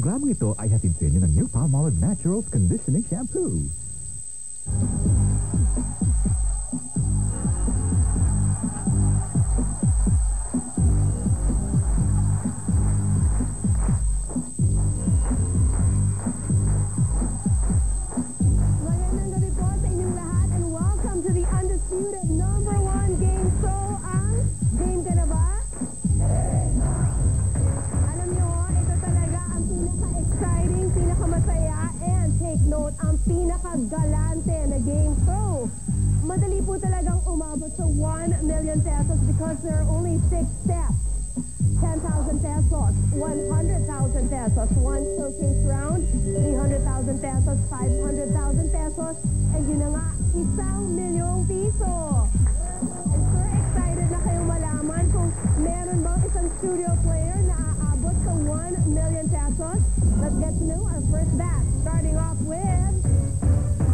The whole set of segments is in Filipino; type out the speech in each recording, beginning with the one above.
programang ito ay hatid sa inyo ng New Palmolive Naturals Conditioning Shampoo. Galante na game show. Madali po talagang umabot sa 1 million pesos because there are only 6 steps. 10,000 pesos, 100,000 pesos, one showcase round, 300,000 pesos, 500,000 pesos, and yun na nga, 1,000,000 piso. And sure excited na kayong malaman kung meron bang isang studio player na aabot sa 1 million pesos. Let's get to know our first batch, starting off with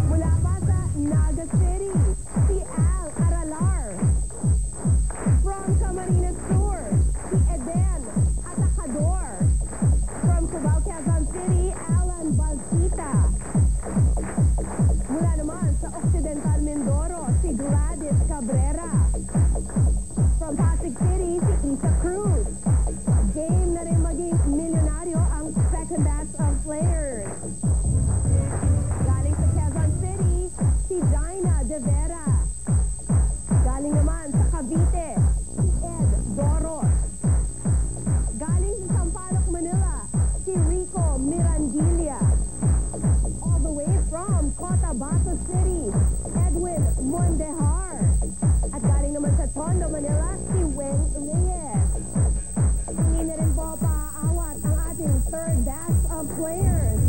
mula pa sa Naga City, si Al Aralar. From Camarines Sur, si Eden Atacador. From Cubao, Quezon City, Alan Balsita. Mula naman sa Occidental Mindoro, si Gladys Cabrera. From Pasig City, si Isa Cruz. Game na rin maging milyonaryo ang second batch of players. Galing sa Quezon City, si Jaina De Vera. Galing naman sa Cavite, si Ed Doros. Galing sa Sampaloc, Manila, si Rico Mirandilla. All the way from Cotabato City, Edwin Mondejar. At galing naman sa Tondo, Manila, si Weng Reyes. Hindi na rin po paaawat ang ating third batch of players.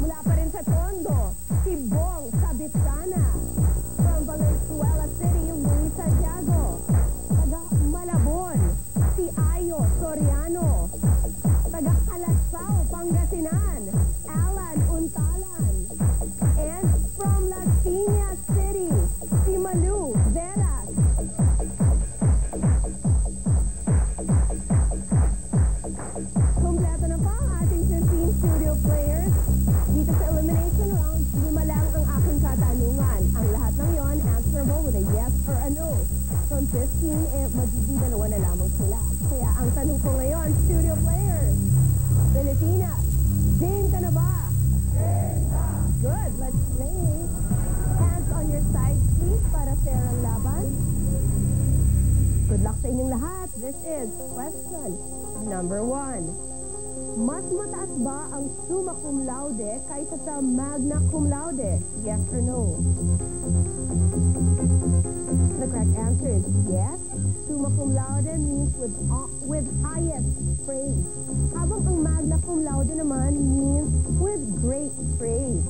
Mula pa rin sa Tondo, si Bong Sabitsana. From Valenzuela City, Luis Santiago. Taga Malabon, si Ayo Soriano. Taga Calatsao, Pangasinan, Alan Untalan. And from Las Piñas City, si Manu Veras. Kompleto na pa ang ating 15 studio players. Dito sa elimination round, 5 lang ang aking katanungan. Ang lahat ng yon answerable with a yes or a no. From 15, magiging 2 na lamang sila. Kaya ang tanong ko ngayon, studio players, Pilipinas, game ka na ba? Good, let's play. Hands on your side, please, para fair ang laban. Good luck sa inyong lahat. This is question number 1. Mas mataas ba ang summa cum laude kaysa sa magna cum laude? Yes or no? The correct answer is yes. Summa cum laude means with highest praise. Habang ang magna cum laude naman means with great praise.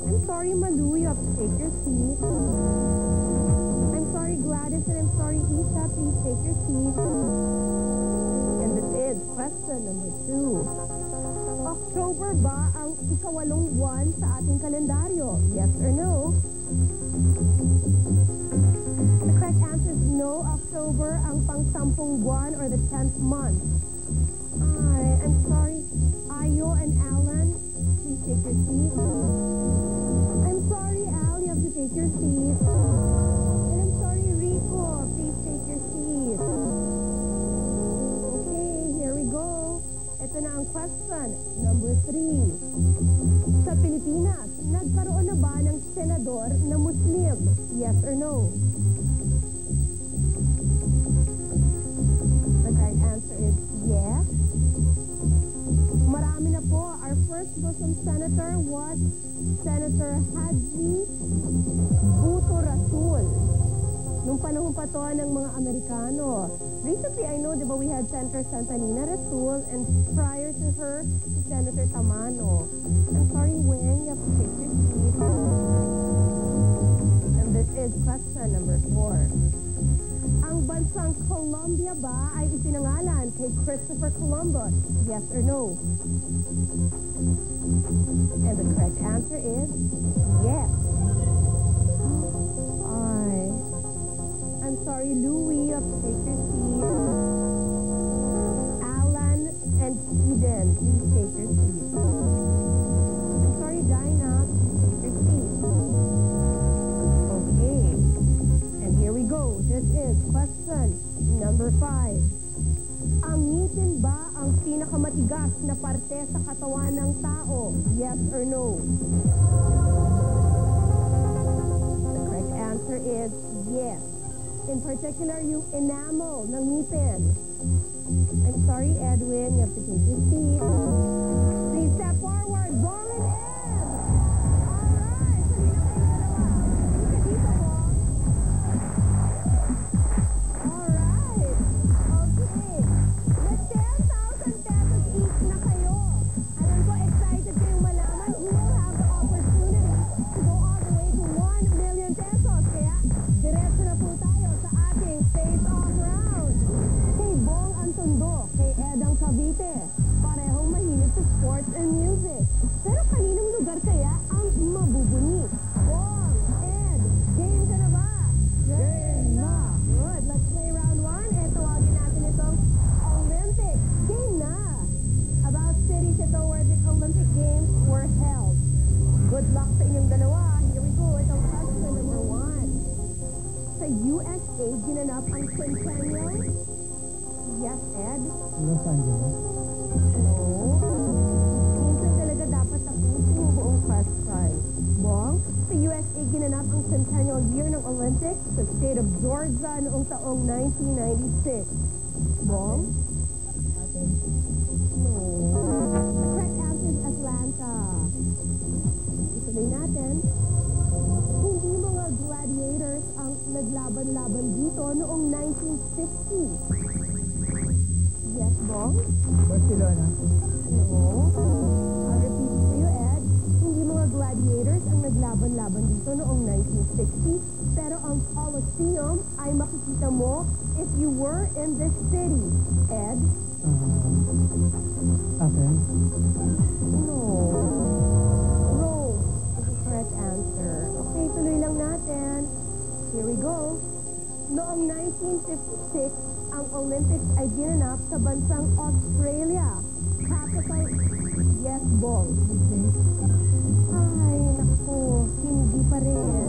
I'm sorry, Malu, you have to take your seat. I'm sorry, Gladys, and I'm sorry, Isa. Please take your seat. And this is question number 2. October ba ang ikawalong buwan sa ating kalendaryo? Yes or no? The correct answer is no. October ang pang-10 buwan or the 10th month. I'm sorry, Ayo and Alan. Please take your seat. I'm sorry, Al. You have to take your seat. And I'm sorry, Rico. Please take your seat. Okay, here we go. Ito na ang question, number 3. Sa Pilipinas, nagkaroon na ba ng senador na Muslim? Yes or no? The correct answer is yes. Marami na po. Our first Muslim senator was Senator Haji Buto Rasul. Nung panahon pa to ng mga Amerikano. Recently, I know, di ba, we had Senator Santanina Rasul, and prior to her, Senator Tamano. I'm sorry, Weng, you have to take your seat. And this is question number 4. Ang bansang Colombia ba ay ipinangalan kay Christopher Columbus? Yes or no? And the correct answer is yes. I'm sorry, Louie, you have to take your seat. Alan and Eden Edwin, please take your seat. I'm sorry, Dinah, please take your seat. Okay. And here we go. This is question number 5. Ang ngipin ba ang pinakamatigas na parte sa katawan ng tao? Yes or no? The correct answer is yes. In particular, yung enamel ng ngipin. I'm sorry, Edwin. You have to take your seat. Please step forward. Ball and Ed! Alright! Sali na kayo dalawa. Hindi ka dito, Ball. Alright. Okay. With 10,000 pesos each na kayo. Alam ko, excited kayong malaman who will have the opportunity to go all the way to 1 million pesos. Kaya, diretso na po tayo sa ating face-off round. Kay Bong ang tundo, kay Ed ang Cavite. Parehong mahilig sa sports and music. Pero kaninong lugar kaya ang mabubuni? Bong, Ed, game ka na ba? Game na! Good. Let's play round 1. E, tawagin natin itong Olympic. Game na! About cities ito where the Olympic Games were held. Good luck sa inyong dalawa. Here we go. Itong question number 1. Sa USA, ginanap ang centennial? Yes, Ed? Los Angeles. No. Minsan talaga dapat tapusin yung buong question. Bong, sa USA, ginanap ang centennial year ng Olympics sa state of Georgia noong taong 1996. Bong? Athens. No. The correct answer is Atlanta. Ituloy natin. Hindi mga gladiators ang naglaban-laban dito noong 1950. Yes, Bong? Barcelona. No. I'll repeat to you, Ed. Hindi mga gladiators ang naglaban-laban dito noong 1960, pero ang Colosseum ay makikita mo if you were in this city. Ed? Athens. No. Rome is the correct answer. Okay, tuloy lang natin. Here we go. Noong 1956, ang Olympics ay ginanap sa bansang Australia. Capital, yes, Bong. Ay, naku, hindi pa rin.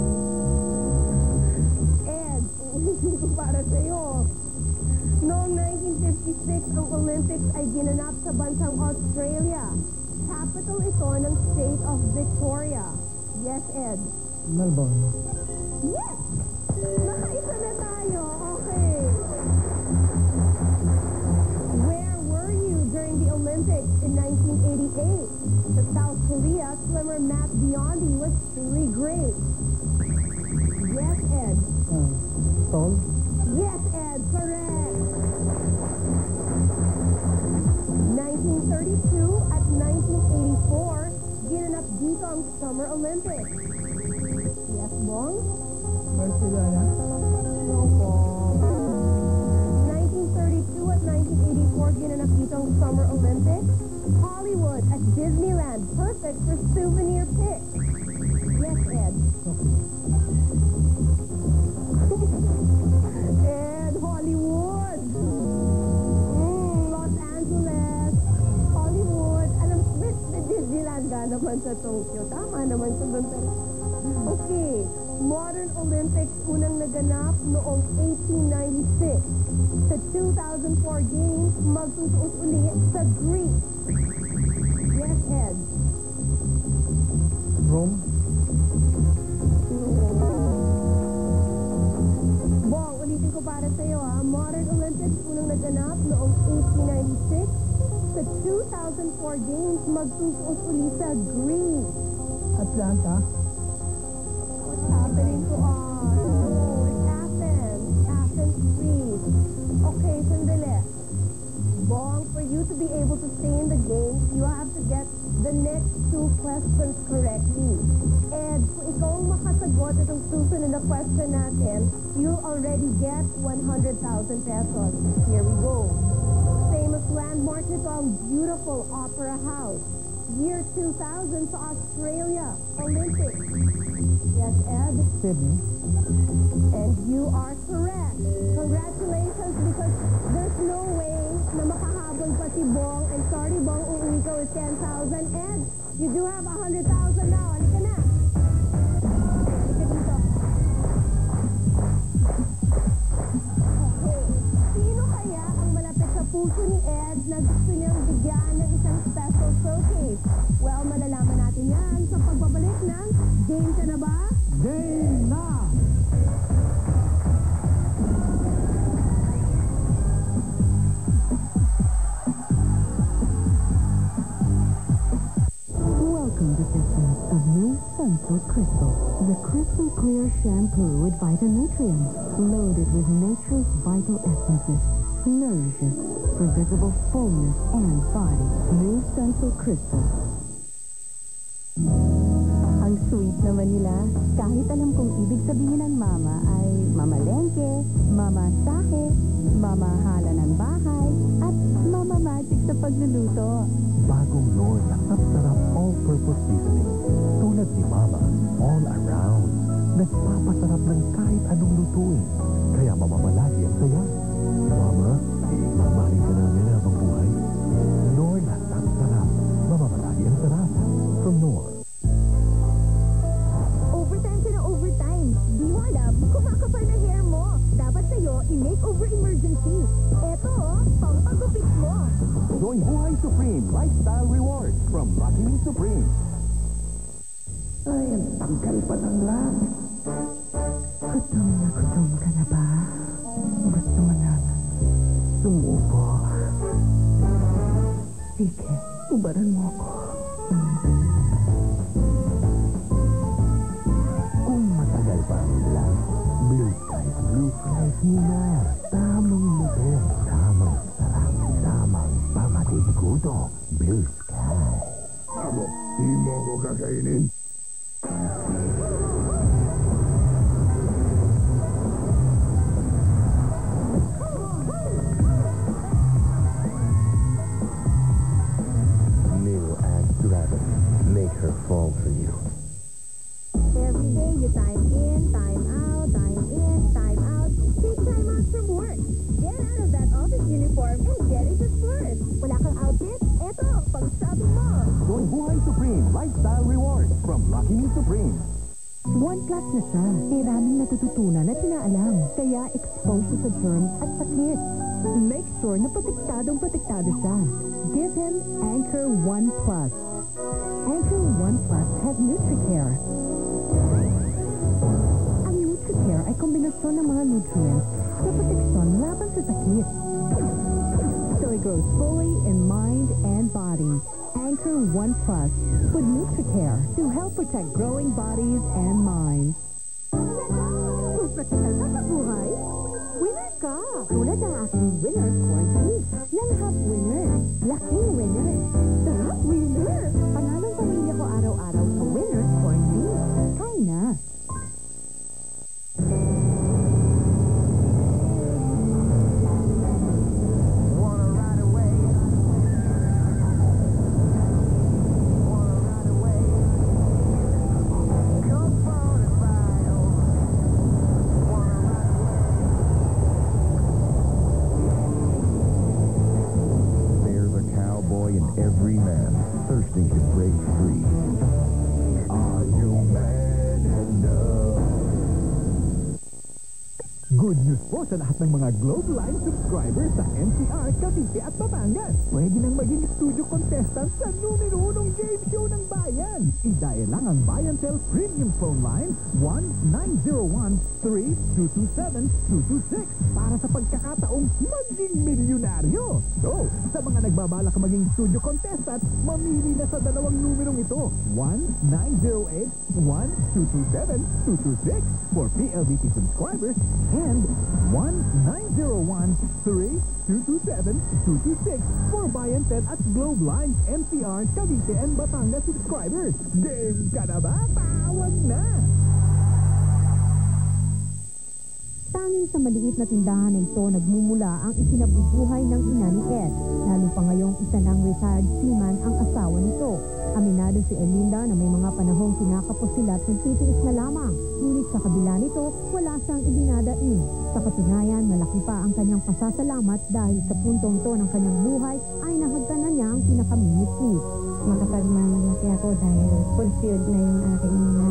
Ed, uulitin ko para sa'yo. Noong 1956, ang Olympics ay ginanap sa bansang Australia. Capital ito ng state of Victoria. Yes, Ed. Melbourne. Yes! Nakaisa na tayo. Okay. Where were you during the Olympics in 1988? The South Korea swimmer Matt Biondi was truly great. Yes, Ed. Seoul. Yes, Ed. Correct. 1932 at 1984, ginanap dito ang Summer Olympics. Yes, Bong? Barcelona. No, Bong. 1932 at 1984, ginanap dito ang Summer Olympics. Hollywood at Disneyland, perfect for souvenir pics. Yes, Ed. Ed, Hollywood. Los Angeles. Hollywood. Alam, Disneyland ka naman sa Tokyo. Tama naman sa doon. Okay. Modern Olympics unang naganap noong 1896. Sa 2004 Games, magsusuot uli sa Greece. Yes, Ed. Rome. Bong, ulitin ko para sa'yo ha. Modern Olympics unang naganap noong 1896. Sa 2004 Games, magsusuot uli sa Greece. Atlanta. What's happening to us? Oh, it's Athens. Athens, Greece. Okay, sandali. Bong, for you to be able to stay in the game, you have to get the next 2 questions correctly. Ed, kung ikaw ang makasagot itong susunod na question natin, you'll already get 100,000 pesos. Here we go. Famous landmark nito ang beautiful Opera House. Year 2000 sa Australia Olympics. Yes, Ed? Sydney. And you are correct. Congratulations, because there's no way na makahabol pa si Bong. And sorry, Bong, uuwi ka with 10,000. Ed, you do have 100,000 now. Halika na. Halika dito. Okay. Sino kaya ang malapit sa puso ni Ed na gusto niyang bigyan ng isang special showcase? Well, malalaman natin yan sa pagbabalik ng Game Ka Na Ba? Game na! Welcome to Systems of New Sunsilk Crystal, the crystal clear shampoo with phytonutrients, loaded with nature's vital essences, nourishes for visible fullness and body. New Sunsilk Crystal. Ang sweet naman nila. Kahit alam kong ibig sabihin ng mama ay mamalengke, mamasahe, mamahala ng bahay, at mama magic sa pagluluto. Bagong Knorr na sarap all-purpose seasoning. Tulad ni Mama, all around. Nagpapasarap ng kahit anong lutuin. Kaya mamamalagi ang saya. Mama, mamahalin ka namin habang buhay. Knorr na sarap. Mamamalagi ang sarap. From Knorr. Overtime ka na overtime. Di mo alam, kumakapal na hair mo. Dapat sa'yo, i-makeover emergency. Eto, pampagupit mo. Join Buhay Supreme Lifestyle Rewards from Lucky Me Supreme. Ay, ang tanggal pa ng lang. Gutom ka na ba? Gusto mo na sumubo. Sige, ubaran mo ako. Kung matagal pa ang ulan, Blue Skies, Blue Skies muna. Tamang lutong, tamang sarap, tamang pamatigudo. Blue Sky. Amo, di mo ako kakainin. New Axe Rabbit. Make her fall for you. Every day you time in, time out, time in, time out. Take time out from work. Get out of that office uniform and get into sports. Wala kang outfit? Eto, pang-shopping mo. Join Buhay Supreme Lifestyle Rewards from Lucky Me Supreme. One Plus na siya. Maraming natututunan at inaalam. Kaya exposed siya sa germs at sakit. Make sure na protektado siya. Give him Anchor One Plus. Anchor One Plus has NutriCare. Ang NutriCare ay kombinasyon ng mga nutrients na proteksyon laban sa sakit. So it grows fully in mind and body. Anchor One Plus with NutriCare to help protect growing bodies and minds. Kung practical ka sa buhay, winner ka! Tulad ng aking winner corn beef. Langhap winner. Laking winner. Sarap winner. Pangalong pamilya ko araw-araw sa winner corn beef. Kain na. There's a cowboy in every man thirsting to break free. Are you man enough? Good news po sa lahat ng mga Globe Line subscribers sa NCR, Cavite at Batangas. Pwede nang maging studio contestant sa numero 1 game show ng bayan. I-dial lang ang Buy and Sell Premium Phone Line 1-901-3227-226 para sa pagkakataong maging milyonaryo. So, sa mga nagbabalak maging studio contestant, mamili na sa dalawang numerong ito. 1-908-1227-226 for PLDT subscribers and 1-901-3227-226 for Buy and Sell at Globe Line, NCR, Cavite and Batangas subscribers. Game ka na ba? Tawag na! Tanging sa maliit na tindahan na ito nagmumula ang ikinabubuhay ng ina ni Ed. Lalo pa ngayong isa ng retired seaman ang asawa nito. Sigurado si Erlinda na may mga panahong kinakapos sila at nagtitiis na lamang. Ngunit sa kabila nito, wala siyang ibinadain. Sa katunayan, malaki pa ang kanyang pasasalamat dahil sa puntong to ng kanyang buhay ay nahagkan na niya ang pinakaminit-nit. Makapagmamalaki ako dahil fulfilled na yung aking mga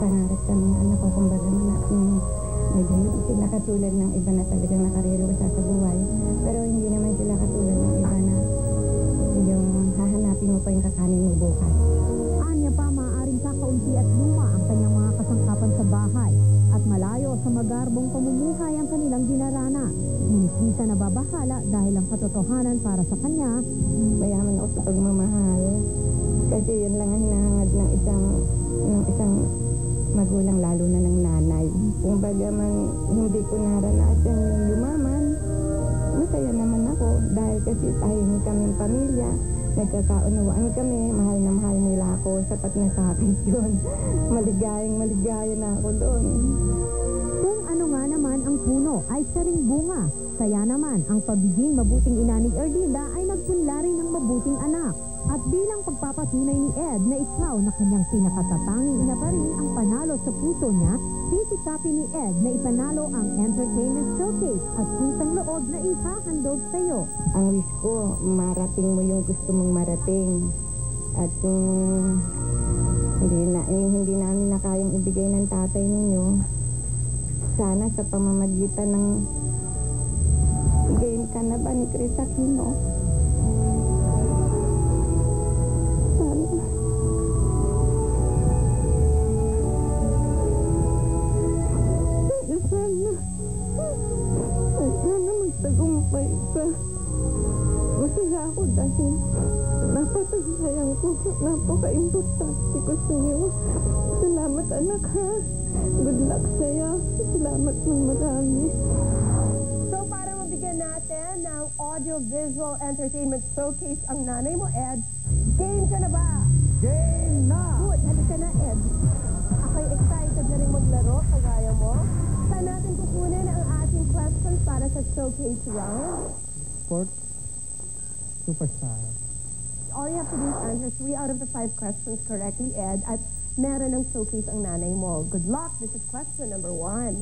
pangarap sa mga anak ko. Kumbaga medyo hindi sila katulad ng iba na talagang nakarilusa sa buhay. Pero hindi naman sila katulad ng iba na yung hahanapin mo pa yung kakanin mo bukas. Anya pa, maaaring kakaunti at luma ang kanyang mga kasangkapan sa bahay at malayo sa magarbong pamumuhay ang kanilang dinarana. Ngunit di siya nababahala dahil ang katotohanan para sa kanya, Mayaman ako sa pagmamahal. Kasi yun lang ang hinahangad ng isang magulang, lalo na ng nanay. Kung baga man hindi ko naranasan yung yumaman, masaya naman ako dahil kasi tahimik kaming pamilya, nagkakaunawaan kami, mahal na mahal nila ako, sapat na sa akin yun. Maligaya na ako doon. kung ano nga naman ang puno ay saring bunga. Kaya naman, ang pagiging mabuting ina ni Erlinda ay nagpunla rin ng mabuting anak. At bilang pagpapatunay ni Ed na ikaw na kanyang pinakatatanging ina pa rin ang panalo sa puso niya, sisikapin ni Ed na ipanalo ang entertainment showcase at puntang loob na ihahandog sa iyo. Ang wish ko, marating mo yung gusto mong marating. At hindi namin na kayang ibigay ng tatay ninyo, sana sa pamamagitan ng game ka na ba ni Chris Aquino? Sana magtagumpay ka. Masaya ako dahil napatunayan ko, napaka-importante ko sa'yo. Salamat anak ha. Good luck sa'yo. Salamat ng marami. So para mabigyan natin ng audio-visual entertainment showcase ang nanay mo, Ed, game ka na ba? Game na! Good, halika na, Ed. Ako'y excited na rin maglaro, kagaya mo. Saan natin kukunin ang ating questions para sa showcase round? Sports superstar. All you have to do is answer 3 out of the 5 questions correctly, Ed, at meron ng showcase ang nanay mo. Good luck. This is question number 1.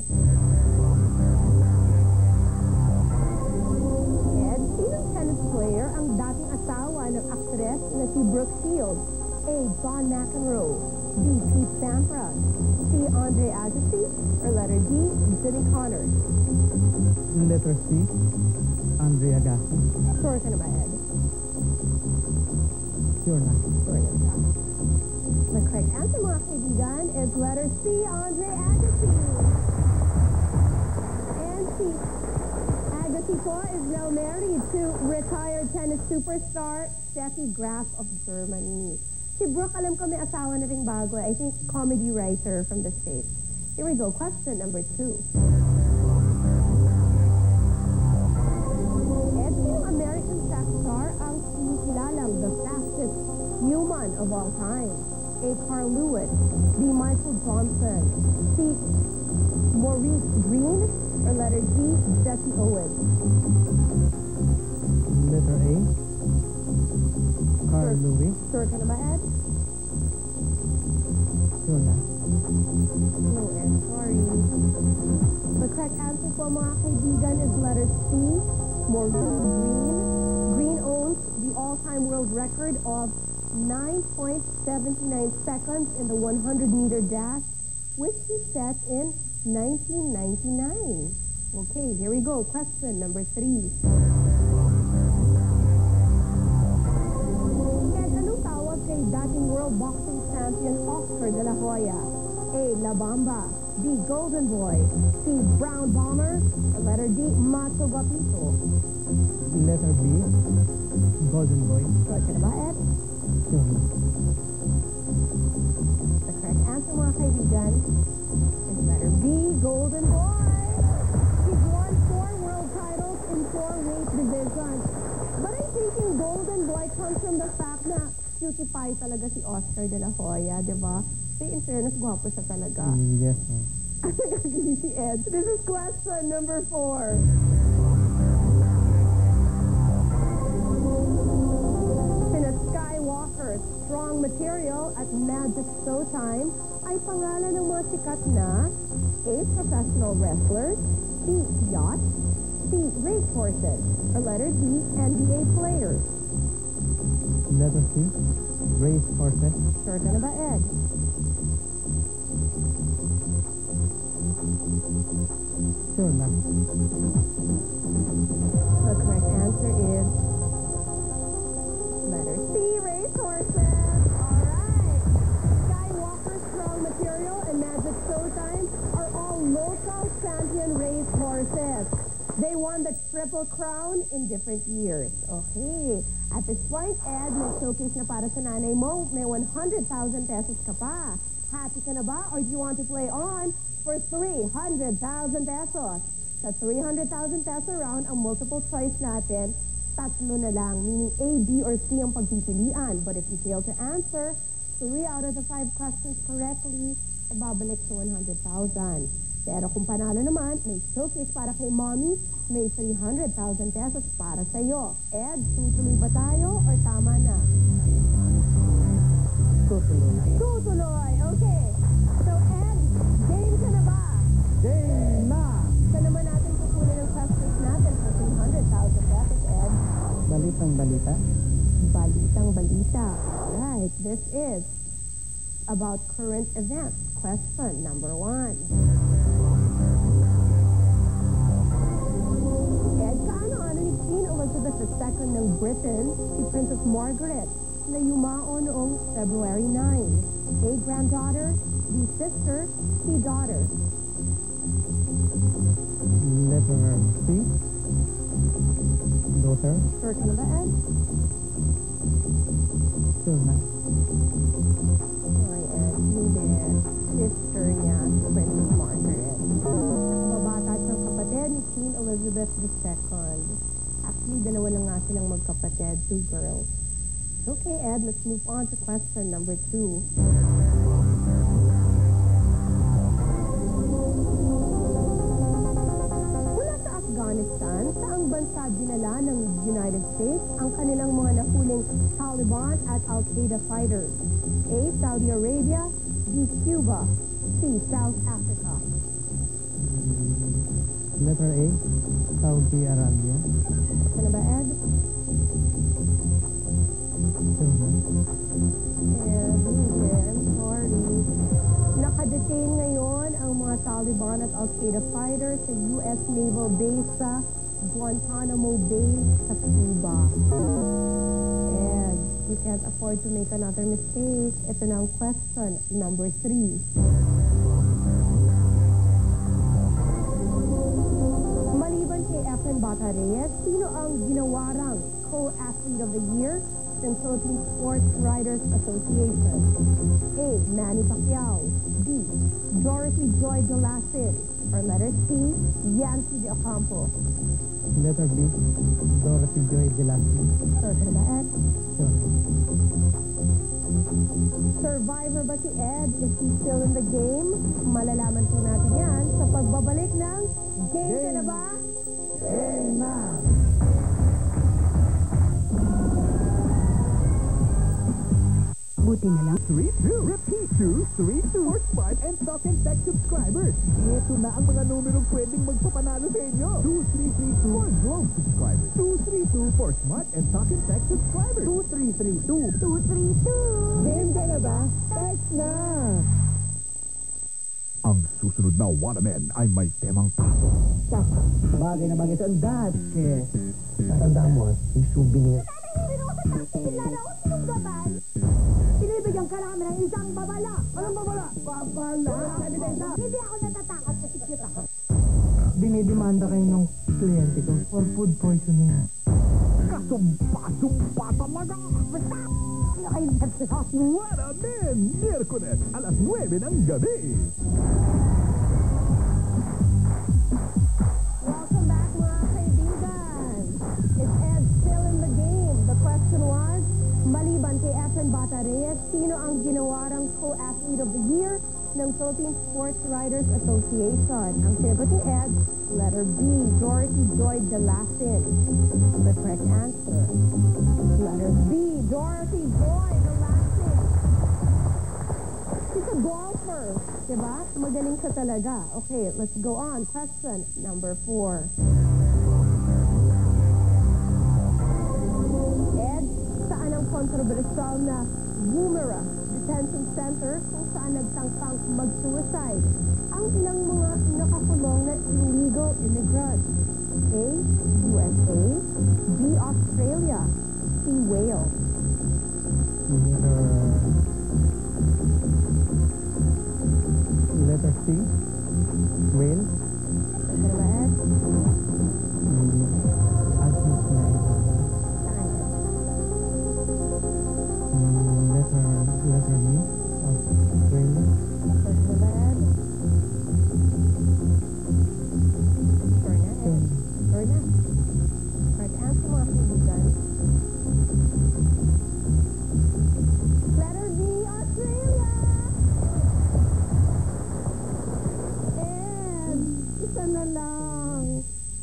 Ed, sinong tennis player ang dating asawa ng aktres na si Brooke Shields? A. John McEnroe. B. Pete Sampras. C. Andre Agassi. Or letter D. Jimmy Connors. Letter C, Andre Agassi. Sure ka na ba, Ed? Sure na. Sure na siya. The correct answer, mga kaibigan, is letter C, Andre Agassi. And si Agassi po is now married to retired tennis superstar Steffi Graf of Germany. Si Brooke, alam ko may asawa na ring bago. I think comedy writer from the States. Here we go. Question number 2. Ed, sinong American sex star ang kinikilalang the fastest human of all time? A. Carl Lewis. B. Michael Johnson. C. Maurice Green. Or letter D. Jesse Owens. Letter A, Carl Lewis. Sure ka na ba, Ed? Sure na. No, Ed. Sorry. The correct answer po, mga kaibigan, is letter C. Maurice Green. Green owns the all-time world record of 9.79 seconds in the 100-meter dash, which he set in 1999. Okay, here we go. Question number 3. And anong tawag kay dating world boxing champion Oscar De La Hoya? A. La Bamba. B. Golden Boy. C. Brown Bomber. Or letter D. Macho Guapito. Letter B, Golden Boy. Sure ka na ba, Ed? Sure na. The correct answer, mga kaibigan, is letter B, Golden Boy. He's won 4 world titles in 4 weight divisions. But I think yung Golden Boy comes from the fact na cutie pie talaga si Oscar De La Hoya, di ba? So in fairness, gwapo siya talaga. Yes, ma'am. Nagagili si Ed. This is question number 4. Sina Skywalker, strongman material at Magic Showtime ay pangalan ng mga sikat na A. Professional wrestlers, B. Yacht, C. Racehorses, or letter D. NBA players. Letter C, race horses. Sure ka na ba, Ed? Sure na. The correct answer is letter C, racehorses. All right. Skywalker Strong Material and Magic Showtime are all local champion racehorses. They won the Triple Crown in different years. Okay. At this point, Ed, may showcase na para sa nanay mo. May 100,000 pesos ka pa. Happy ka na ba? Or do you want to play on for 300,000 pesos? Sa 300,000 peso round, ang multiple choice natin, tatlo na lang, meaning A, B, or C ang pagpipilian. But if you fail to answer 3 out of the 5 questions correctly, babalik sa 100,000. Pero kung panalo naman, may showcase para kay Mommy, may 300,000 pesos para sa iyo. Ed, tutuloy ba tayo or tama na? Tutuloy. Tutuloy! Okay. So Ed, game ka na ba? Game na! Saan naman natin kukunin ang questions natin for 300,000 pesos, Ed? Balitang balita. Balitang balita. Right, this is about current events. Question number 1. Ed, kaano-ano ni Queen Elizabeth II ng Britain si Princess Margaret na yumao noong February 9? A. Granddaughter, B. Sister, C. Daughter. Letter C, daughter. Sure ka na ba, Ed? Sure na. Sorry, Ed. Hindi. Sister niya, si Princess Margaret. Mabata siyang kapatid ni Queen Elizabeth II. Actually, dalawa lang nga silang magkapatid, 2 girls. Okay, Ed, let's move on to question number 2. Mula sa Afghanistan, saang bansa dinala ng United States ang kanilang mga nahuling Taliban at Al-Qaeda fighters? A. Saudi Arabia, B. Cuba, C. South Africa. Letter A, Saudi Arabia. Ano ba, Ed? Sure na. Hindi, I'm sorry. Nakadetain ngayon ang mga Taliban at Al-Qaeda fighters sa U.S. Naval Base sa Guantanamo Bay sa Cuba. And you can't afford to make another mistake. Ito na ang question number 3. Maliban kay Efren Bata Reyes, sino ang ginawarang Co-Athlete of the Year ng Philippine Sports Writers Association? A. Manny Pacquiao, B. Dorothy Joy de Lasin, or letter C. Yancy de Ocampo. Letter B, Dorothy Joy de Lasin. Sure ka na ba, Ed? Sure. Survivor ba si Ed? Is he still in the game? Malalaman po natin yan sa pagbabalik ng Game Ka Na Ba? Game na! Buti na lang. 32. Repeat 2, 32. For Smart and Talk and Text subscribers. Ito na ang mga numerong pwedeng magpapanalo sa inyo. 2332 for Globe subscribers. 232 for Smart and Talk and Text subscribers. 2332. 232! Game ka na ba? Text na! Ang susunod na Wanamen ay may temang kaso. Bagay na bagay ito ang dad. Tatandaan mo, yung souvenir. Pinibigyan ka namin ng isang babala. Anong babala? Babala? Hindi ako natatakot kasi cute ako. Dinidemanda kayo ng kliyente ko for food poisoning. Kasumpa-sumpa talaga! Ano kayo nagsasabi? Wanamen! Miyerkules, alas 9 ng gabi. Welcome back, mga kaibigan. Is Ed still in the game? The question was, maliban kay Efren Bata Reyes, sino ang ginawarang Co-Athlete of the Year ng Philippine Sports Writers Association? Ang sagot ni Ed, letter B, Dorothy Joy de Lasin. The correct answer, letter B, Dorothy Joy de Lasin. sure. Diba? Magaling siya talaga. Okay, let's go on. Question number 4. Ed, saan ang kontrobersyal na Woomera Detention Center kung saan nagtangkang mag-suicide ang ilang mga nakakulong na illegal immigrants? A. USA, B. Australia, C. Wales. Letter C, Wales. Ano ba, Ed? Letter B, Australia. Ano ba, Ed? Sure na, Ed? Sure na. Correct answer, mga kaibigan. Letter B, Australia! Ed, isa na lang.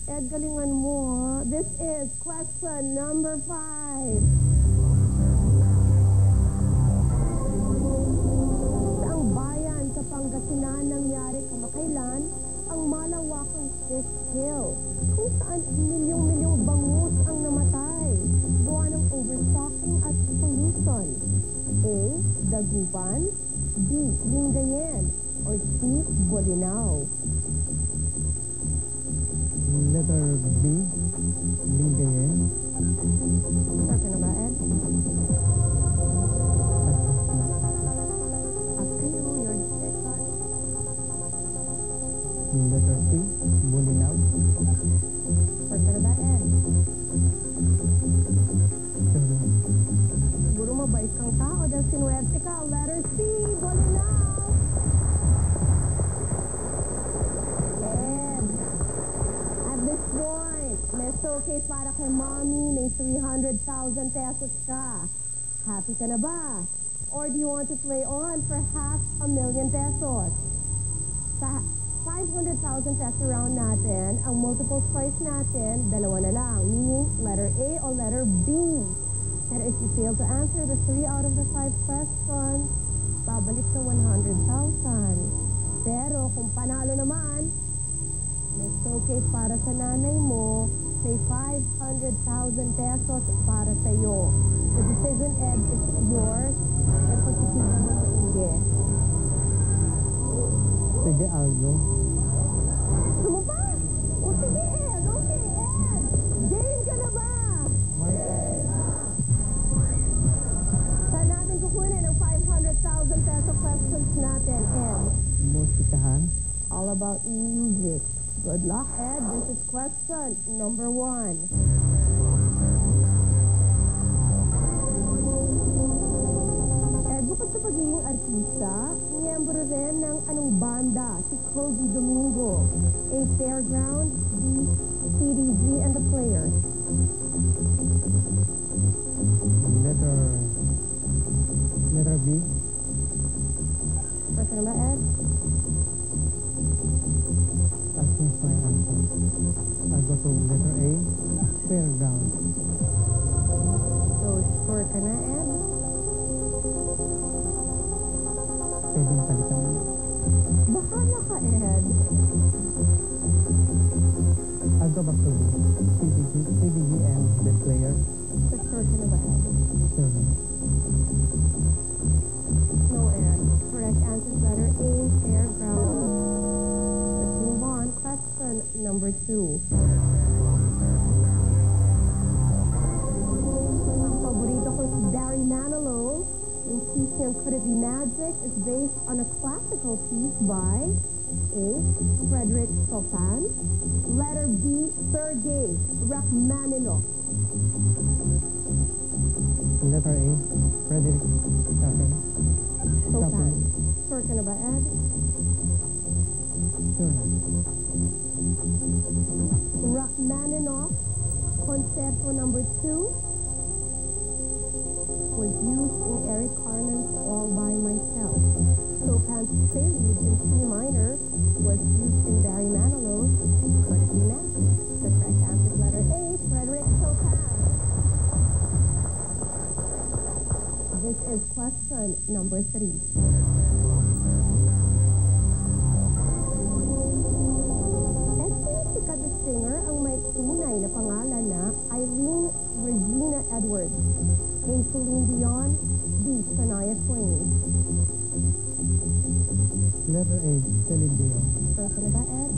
Ed, galingan mo, ha? This is question number 5. Saang bayan sa Pangasinan nangyari kamakailan ang malawakang fish kill kung saan milyong-milyong bangus ang namatay gawa ng overstocking at pollution? A. Dagupan, B. Lingayen, or C. Bolinao? Letter B, Lingayen. Sure ka na ba, Ed? Up to you, your decision. Letter C, Bolinao. Sure ka na ba, Ed? Siguro mabait kang tao dahil sinuwerte ka. Letter C, Bolinao. Ed, at this point, may showcase para kay Mommy. May 300,000 pesos ka. Happy ka na ba? Or do you want to play on for 500,000 pesos? Sa 500,000 peso round natin, ang multiple choice natin, dalawa na lang. Meaning, letter A or letter B. And if you fail to answer the 3 out of the 5 questions, babalik sa 100,000. Pero kung panalo naman, may showcase para sa nanay mo, may 500,000 pesos para sa iyo. The decision, Ed, is yours. Pero pagkikita mo maigi. Sige, Algo. Gusto mo ba? O sige, Ed. Okay, Ed. Game ka na ba? Saan natin kukunin ang 500,000 peso questions natin, Ed? Musikahan. All about music. Good luck, Ed. This is question number 1. Ed, bukod sa pagiging artista, miyembro rin ng anong banda si Kobe Domingo? A. Fairground, B. CDG and the Players. Letter B. Sure ka na ba, Ed? I'll change my answer. I'll go to letter A, Fairground. So, sure ka na, Ed? Pwedeng palitan mo. Bahala ka, Ed. I'll go back to CDG and the Players. So, sure ka na ba, Ed? Sure. No, Ed. Correct answer is letter A, Fairground. Let's move on. Question number 2. Ang paborito ko si Barry Manilow. Yung piece niyang Could It Be Magic is based on a classical piece by A. Frederick Chopin. Letter B, Sergei Rachmaninoff. Letter A, Frederick Chopin. Chopin. Sure ka na ba, Ed? Sure na. Rachmaninoff, Concerto number 2, was used in Eric Carmen's All By Myself. Chopin's Prelude in C minor was used in Barry Manilow's Could It Be Magic? The correct answer is letter A, Frederick Chopin. This is question number 3. word. A. Celine Dion, B. Shania Twain. Letter A, Celine Dion. First na ba, Ed?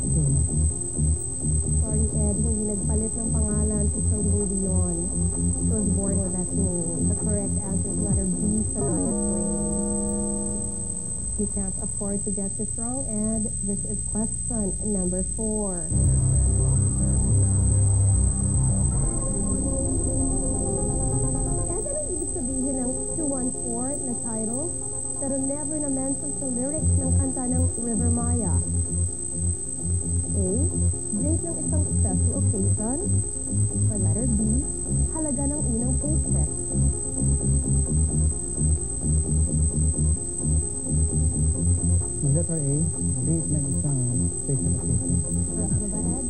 Sure na. Sorry, Ed, hindi nagpalit ng pangalan si Celine Dion. She was born with that name. The correct answer is letter B, Shania Twain. You can't afford to get this wrong, Ed. This is question number 4. Ed, anong ibig sabihin ng 214 na title pero never na-mention sa lyrics ng kanta ng River Maya? A. Date ng isang special occasion. Or letter B. Halaga ng unang paycheck. Letter A, date ng isang special occasion. Correct na ba, Ed?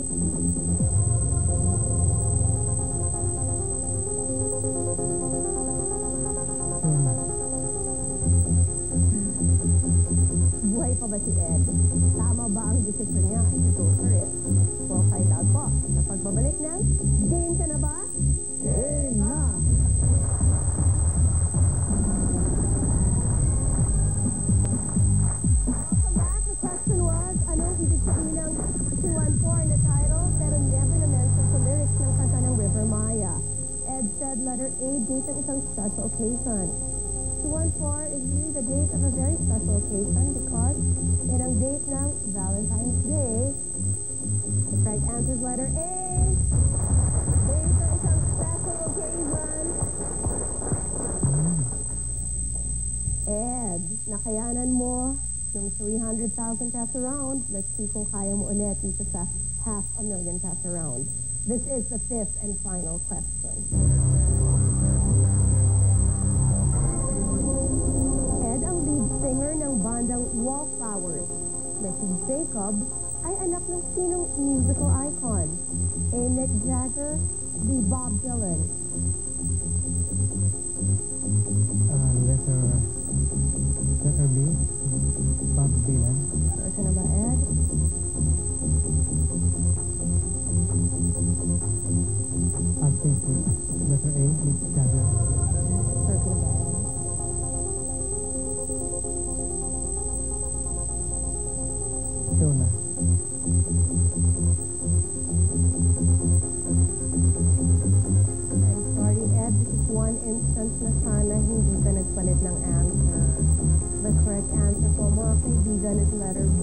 Sure na. Buhay pa ba si Ed? Tama ba ang desisyon niya to go for it? We'll find out po. Sa pagbabalik ng game ka na ba? Game na! Welcome back. The question was, anong ibig sabihin ng 214 na title pero never na-mention sa lyrics ng kanta ng River Maya? Ed said letter A, date ng isang special occasion. 214 is really the date of a very special occasion because yan ang date ng Valentine's Day. The correct answer is letter A. Date ng isang special occasion. Ed, nakayanan mo ng 300,000 peso round. Let's see kung kaya mo ulit dito sa $500,000 peso round. This is the 5th and final question. Ed, ang lead singer ng bandang Wallflowers na si Jacob ay anak ng sinong musical icon? A. Mick Jagger, B. Bob Dylan. Letter B, Bob Dylan. Sure na ba, Ed? I'll take it. Letter A, Mick Jagger. Sure na ba, Ed? Sure na. I'm sorry, Ed. This is one instance na sana hindi ka nagpalit ng answer. The correct answer po, mga kaibigan, is letter B,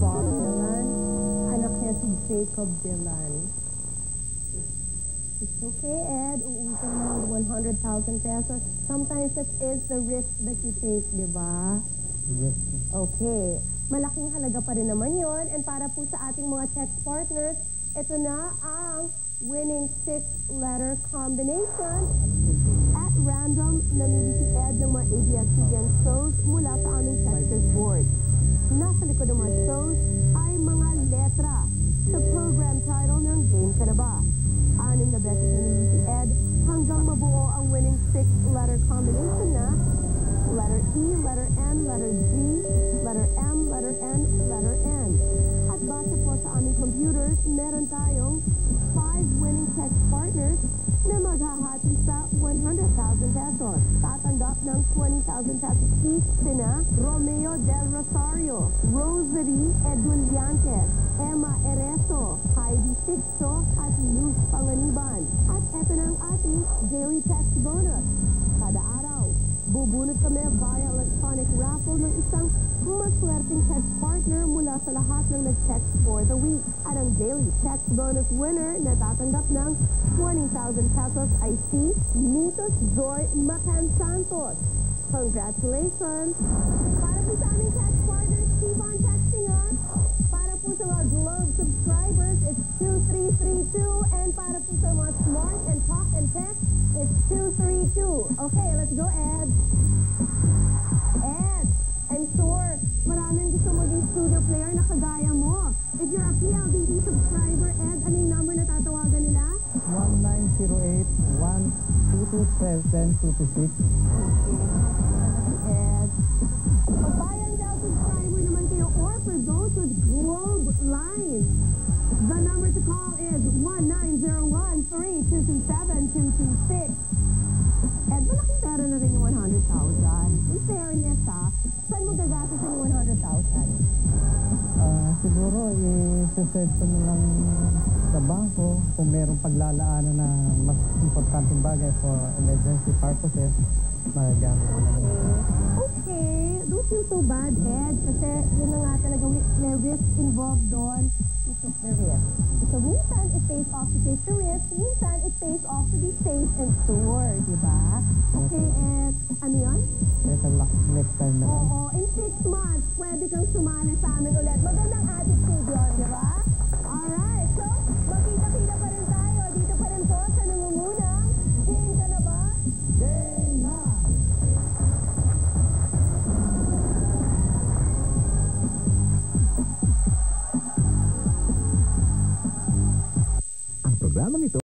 Bob Dylan. Anak niya si Jacob Dylan. It's okay, Ed. Uuwi ka naman ng 100,000 pesos. Sometimes that is the risk that you take, di ba? Yes. Okay. Malaking halaga pa rin naman yon. And para po sa ating mga text partners, ito na ang winning 6-letter combination. At random, namili si Ed ng mga ABS-CBN shows mula sa aming texters board. Nasa likod ng mga shows ay mga letra sa program title ng Game Ka Na Ba? 6 na beses namili si Ed hanggang mabuo ang winning 6-letter combination na letter E, letter N, letter G, letter M, letter N, letter N. At base po sa aming computers, meron tayong 5 winning text partners na maghahati sa 100,000 pesos. Tatanggap ng 20,000 pesos each sina Romeo Del Rosario, Rosary Edulyantes, Emma Ereso, Heidi Sixto, at Luz Panganiban. At eto na ang ating daily text bonus. Kada araw, bubunot kami via electronic raffle ng isang maswerteng text partner mula sa lahat ng nag-text for the week. At ang daily text bonus winner na tatanggap ng 20,000 pesos ay si Nitos Joy Macan Santos. Congratulations! Para po sa aming text partners, keep on texting us. Para po sa mga Globe subscribers, it's 2332. And para po sa mga Smart and Talk and Text, it's 232. Okay, let's go, Ed. Ed, I'm sure maraming gusto maging studio player na kagaya mo. If you're a PLDT subscriber, Ed, anong number na tatawagan nila? 1908-122-7226. Ed. Pag Bayan Del subscriber naman kayo or for those with Globe Lines, The number to call is 1-901-3227-226. Ed, malaking pera na rin yung 100,000. In fairness, saan mo gagastusin yung 100,000? Siguro, i-set ko na lang sa bangko kung merong paglalaanan na mas importanteng bagay for emergency purposes, magagamit ko na lang. Okay. Don't feel so bad, Ed. Kasi yun na nga talaga, may risk involved doon. You took the risk. So, minsan it pays off to take the risk. Minsan it pays off to be safe and sure, di ba? Okay, Ed. Ano yun? Better luck next time na lang. Oo, in 6 months, pwede kang sumali sa amin ulit. Magandang attitude yun, di ba? Alright, so, magkita-kita pa rin tayo. Dito pa rin po sa nangungunang. Game ka na ba? Game na! Ang programang ito